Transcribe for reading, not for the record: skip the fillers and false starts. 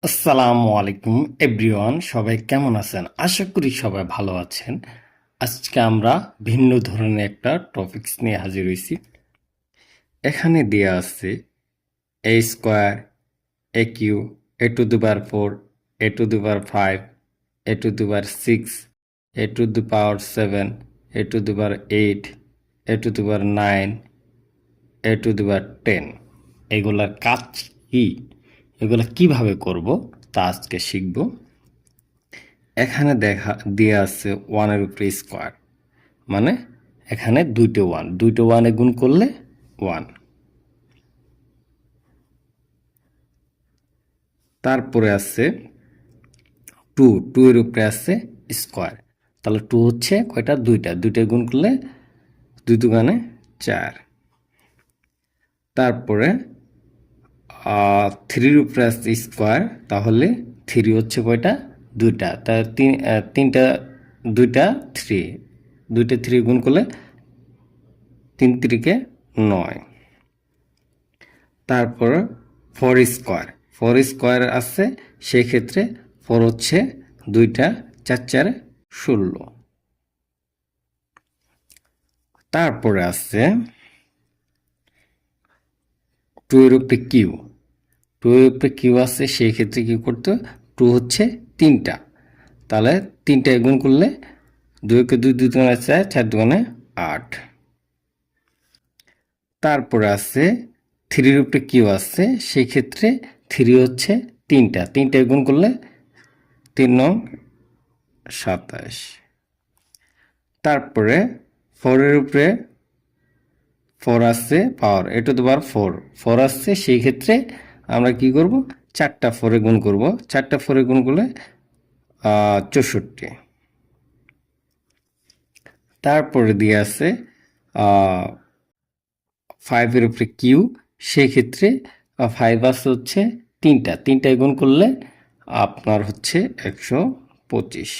আসসালামু আলাইকুম এভরিওয়ান, সবাই কেমন আছেন? আশা করি সবাই ভালো আছেন। আজকে আমরা ভিন্ন ধরনের একটা টপিকস নিয়ে হাজির হয়েছি। এখানে দেয়া আছে A square, A Q, A to the power 4, A to the power 5, A to the power 6, A to the power 7, A to the power 8, A to the power 9, A to the power 10। এগুলার কাজ কি, এগুলা কিভাবে করব তা আজকে শিখব। এখানে দেখা দিয়ে আছে ওয়ানের উপরে স্কোয়ার, মানে এখানে দুইটা ওয়ানে গুণ করলে ওয়ান। তারপরে আছে টু এর উপরে আছে স্কোয়ার, তাহলে টু হচ্ছে কয়টা? দুইটা গুণ করলে দুই দুগানে 4। তারপরে থ্রির উপরে আছে স্কোয়ার, তাহলে থ্রি হচ্ছে কয়টা? দুইটা। তা তিনটা, দুইটা থ্রি গুণ করলে 3 3-কে 9। তারপর ফোর স্কোয়ার আছে, সেক্ষেত্রে ফোর হচ্ছে দুইটা, 4 4 16। তারপরে আছে টু এর উপরে কিউ আছে, সেই ক্ষেত্রে কি করতে? টু হচ্ছে তিনটা, তাহলে তিনটা গুণ করলে 2-কে 2 2 দুগুণে 4, 4 দুগুণে 8। তারপরে আছে থ্রির উপরে কিউ আছে, সেই ক্ষেত্রে থ্রি হচ্ছে তিনটা গুণ করলে 3 9 27। তারপরে ফোরের উপরে ফোর আছে পাওয়ার, এ টু দি পাওয়ার 4 আসছে, সেই ক্ষেত্রে আমরা কি করব? 4টা ফোরে গুণ করব, 4টা ফোরে গুণ করলে 64। তারপরে দিয়ে আছে 5-এর উপরে কিউ, সেই ক্ষেত্রে 5 আছে হচ্ছে তিনটায় গুণ করলে আপনার হচ্ছে 125।